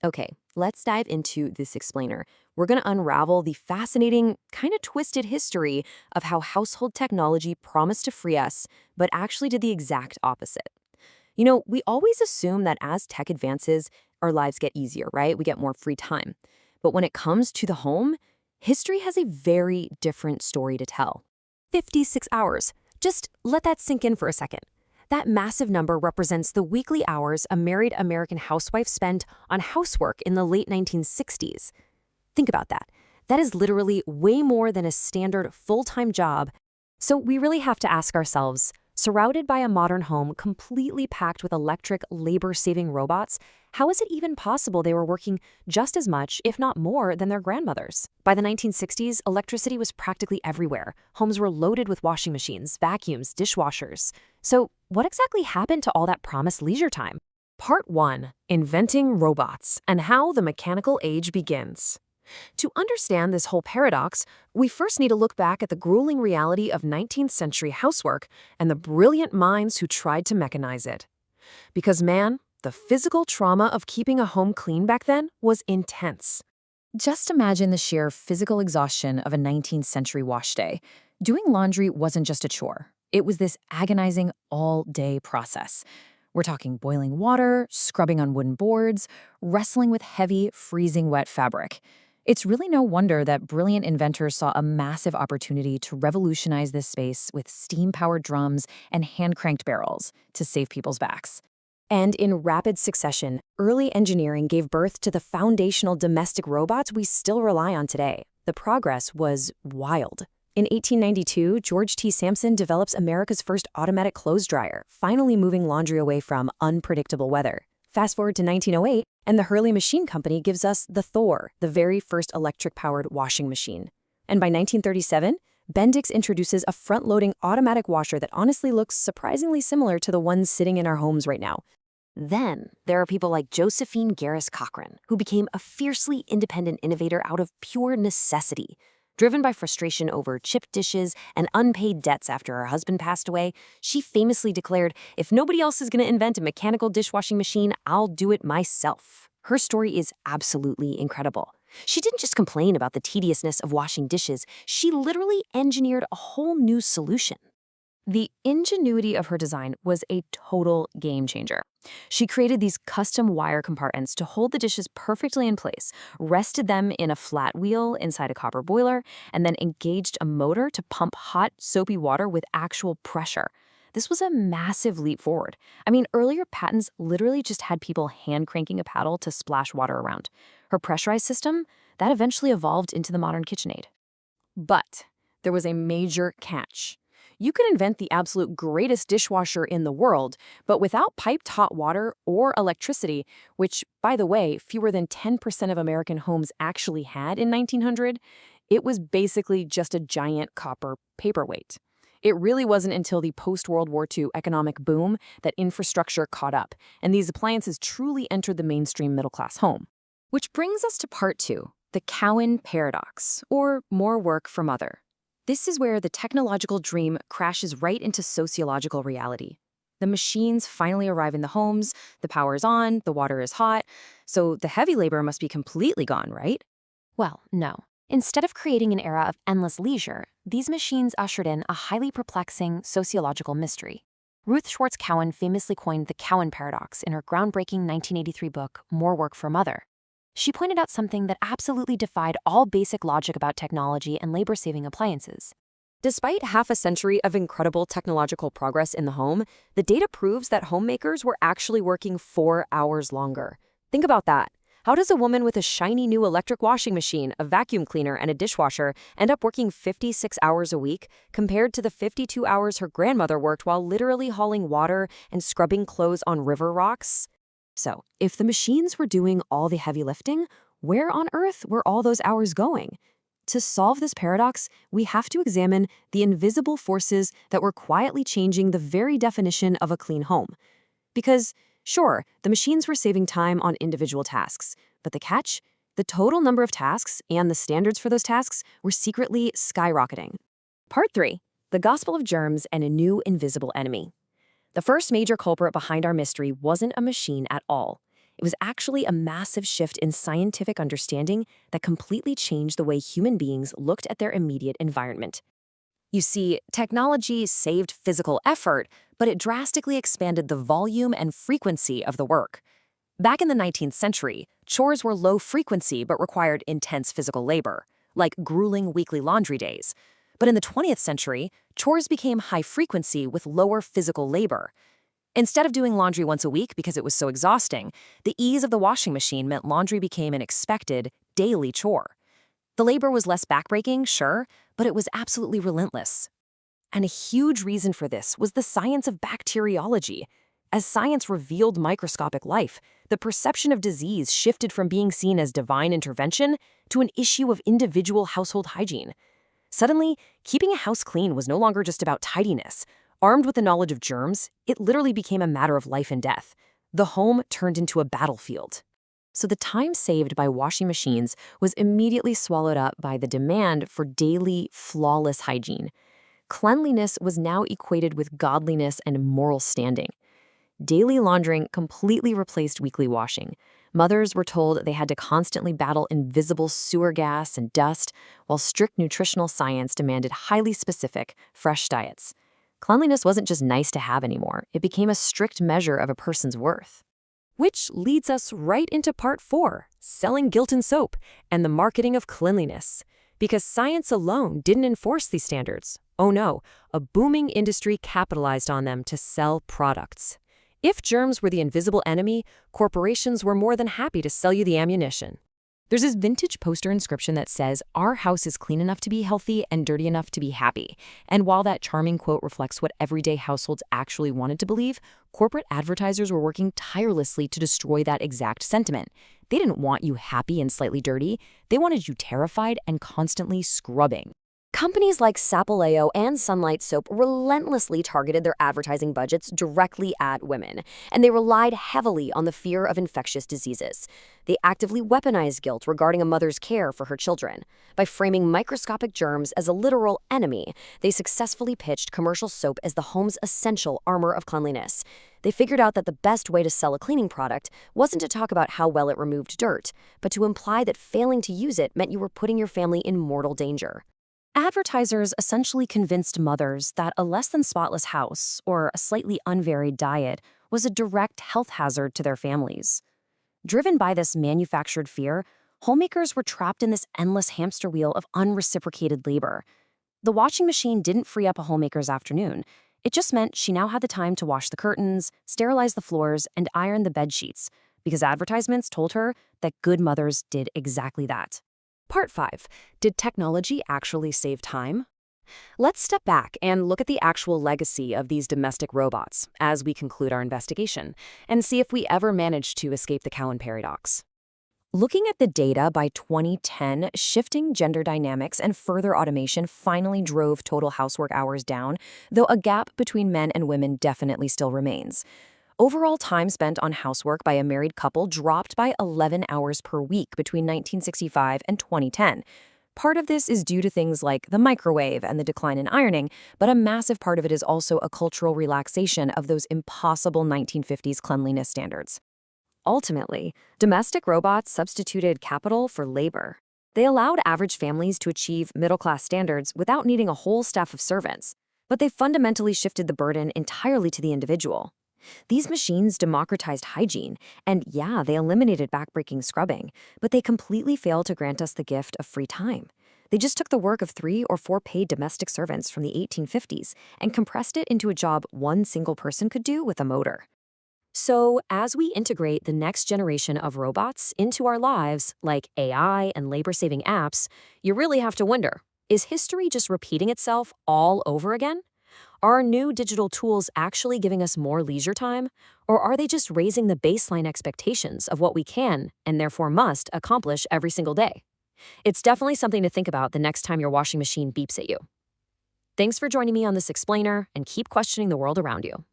Okay, let's dive into this explainer. We're going to unravel the fascinating, kind of twisted history of how household technology promised to free us, but actually did the exact opposite. We always assume that as tech advances, our lives get easier, right? We get more free time. But when it comes to the home, history has a very different story to tell. 56 hours. Just let that sink in for a second. That massive number represents the weekly hours a married American housewife spent on housework in the late 1960s. Think about that. That is literally way more than a standard full-time job. So we really have to ask ourselves, surrounded by a modern home completely packed with electric, labor-saving robots, how is it even possible they were working just as much, if not more, than their grandmothers? By the 1960s, electricity was practically everywhere. Homes were loaded with washing machines, vacuums, dishwashers. So what exactly happened to all that promised leisure time? Part 1. Inventing robots and how the mechanical age begins. To understand this whole paradox, we first need to look back at the grueling reality of 19th century housework and the brilliant minds who tried to mechanize it. Because man, the physical trauma of keeping a home clean back then was intense. Just imagine the sheer physical exhaustion of a 19th century wash day. Doing laundry wasn't just a chore. It was this agonizing all-day process. We're talking boiling water, scrubbing on wooden boards, wrestling with heavy, freezing wet fabric. It's really no wonder that brilliant inventors saw a massive opportunity to revolutionize this space with steam-powered drums and hand-cranked barrels to save people's backs. And in rapid succession, early engineering gave birth to the foundational domestic robots we still rely on today. The progress was wild. In 1892, George T. Sampson develops America's first automatic clothes dryer, finally moving laundry away from unpredictable weather. Fast forward to 1908, and the Hurley Machine Company gives us the Thor, the very first electric-powered washing machine. And by 1937, Bendix introduces a front-loading automatic washer that honestly looks surprisingly similar to the ones sitting in our homes right now. Then, there are people like Josephine Garris Cochran, who became a fiercely independent innovator out of pure necessity. Driven by frustration over chipped dishes and unpaid debts after her husband passed away, she famously declared, "If nobody else is going to invent a mechanical dishwashing machine, I'll do it myself." Her story is absolutely incredible. She didn't just complain about the tediousness of washing dishes, she literally engineered a whole new solution. The ingenuity of her design was a total game changer. She created these custom wire compartments to hold the dishes perfectly in place, rested them in a flat wheel inside a copper boiler, and then engaged a motor to pump hot, soapy water with actual pressure. This was a massive leap forward. I mean, earlier patents literally just had people hand cranking a paddle to splash water around. Her pressurized system, that eventually evolved into the modern KitchenAid. But there was a major catch. You could invent the absolute greatest dishwasher in the world, but without piped hot water or electricity, which, by the way, fewer than 10% of American homes actually had in 1900, it was basically just a giant copper paperweight. It really wasn't until the post-World War II economic boom that infrastructure caught up, and these appliances truly entered the mainstream middle-class home. Which brings us to part 2, the Cowan paradox, or more work for mother. This is where the technological dream crashes right into sociological reality. The machines finally arrive in the homes, the power is on, the water is hot, so the heavy labor must be completely gone, right? Well, no. Instead of creating an era of endless leisure, these machines ushered in a highly perplexing sociological mystery. Ruth Schwartz Cowan famously coined the Cowan paradox in her groundbreaking 1983 book, More Work for Mother. She pointed out something that absolutely defied all basic logic about technology and labor-saving appliances. Despite half a century of incredible technological progress in the home, the data proves that homemakers were actually working 4 hours longer. Think about that. How does a woman with a shiny new electric washing machine, a vacuum cleaner, and a dishwasher end up working 56 hours a week compared to the 52 hours her grandmother worked while literally hauling water and scrubbing clothes on river rocks? So, if the machines were doing all the heavy lifting, where on earth were all those hours going? To solve this paradox, we have to examine the invisible forces that were quietly changing the very definition of a clean home. Because, sure, the machines were saving time on individual tasks, but the catch? The total number of tasks and the standards for those tasks were secretly skyrocketing. Part 3. The Gospel of Germs and a New Invisible Enemy. The first major culprit behind our mystery wasn't a machine at all. It was actually a massive shift in scientific understanding that completely changed the way human beings looked at their immediate environment. You see, technology saved physical effort, but it drastically expanded the volume and frequency of the work. Back in the 19th century, chores were low frequency but required intense physical labor, like grueling weekly laundry days. But in the 20th century, chores became high frequency with lower physical labor. Instead of doing laundry once a week because it was so exhausting, the ease of the washing machine meant laundry became an expected, daily chore. The labor was less backbreaking, sure, but it was absolutely relentless. And a huge reason for this was the science of bacteriology. As science revealed microscopic life, the perception of disease shifted from being seen as divine intervention to an issue of individual household hygiene. Suddenly, keeping a house clean was no longer just about tidiness. Armed with the knowledge of germs, it literally became a matter of life and death. The home turned into a battlefield. So the time saved by washing machines was immediately swallowed up by the demand for daily, flawless hygiene. Cleanliness was now equated with godliness and moral standing. Daily laundering completely replaced weekly washing. Mothers were told they had to constantly battle invisible sewer gas and dust, while strict nutritional science demanded highly specific, fresh diets. Cleanliness wasn't just nice to have anymore, it became a strict measure of a person's worth. Which leads us right into part 4, selling guilt and soap, and the marketing of cleanliness. Because science alone didn't enforce these standards. Oh no, a booming industry capitalized on them to sell products. If germs were the invisible enemy, corporations were more than happy to sell you the ammunition. There's this vintage poster inscription that says, "Our house is clean enough to be healthy and dirty enough to be happy." And while that charming quote reflects what everyday households actually wanted to believe, corporate advertisers were working tirelessly to destroy that exact sentiment. They didn't want you happy and slightly dirty. They wanted you terrified and constantly scrubbing. Companies like Sapoleo and Sunlight Soap relentlessly targeted their advertising budgets directly at women, and they relied heavily on the fear of infectious diseases. They actively weaponized guilt regarding a mother's care for her children. By framing microscopic germs as a literal enemy, they successfully pitched commercial soap as the home's essential armor of cleanliness. They figured out that the best way to sell a cleaning product wasn't to talk about how well it removed dirt, but to imply that failing to use it meant you were putting your family in mortal danger. Advertisers essentially convinced mothers that a less than spotless house or a slightly unvaried diet was a direct health hazard to their families. Driven by this manufactured fear, homemakers were trapped in this endless hamster wheel of unreciprocated labor. The washing machine didn't free up a homemaker's afternoon. It just meant she now had the time to wash the curtains, sterilize the floors, and iron the bed sheets, because advertisements told her that good mothers did exactly that. Part 5. Did technology actually save time? Let's step back and look at the actual legacy of these domestic robots as we conclude our investigation, and see if we ever managed to escape the Cowan paradox. Looking at the data by 2010, shifting gender dynamics and further automation finally drove total housework hours down, though a gap between men and women definitely still remains. Overall time spent on housework by a married couple dropped by 11 hours per week between 1965 and 2010. Part of this is due to things like the microwave and the decline in ironing, but a massive part of it is also a cultural relaxation of those impossible 1950s cleanliness standards. Ultimately, domestic robots substituted capital for labor. They allowed average families to achieve middle-class standards without needing a whole staff of servants, but they fundamentally shifted the burden entirely to the individual. These machines democratized hygiene, and yeah, they eliminated backbreaking scrubbing, but they completely failed to grant us the gift of free time. They just took the work of 3 or 4 paid domestic servants from the 1850s and compressed it into a job one single person could do with a motor. So, as we integrate the next generation of robots into our lives, like AI and labor-saving apps, you really have to wonder, is history just repeating itself all over again? Are new digital tools actually giving us more leisure time, or are they just raising the baseline expectations of what we can, and therefore must, accomplish every single day? It's definitely something to think about the next time your washing machine beeps at you. Thanks for joining me on this explainer, and keep questioning the world around you.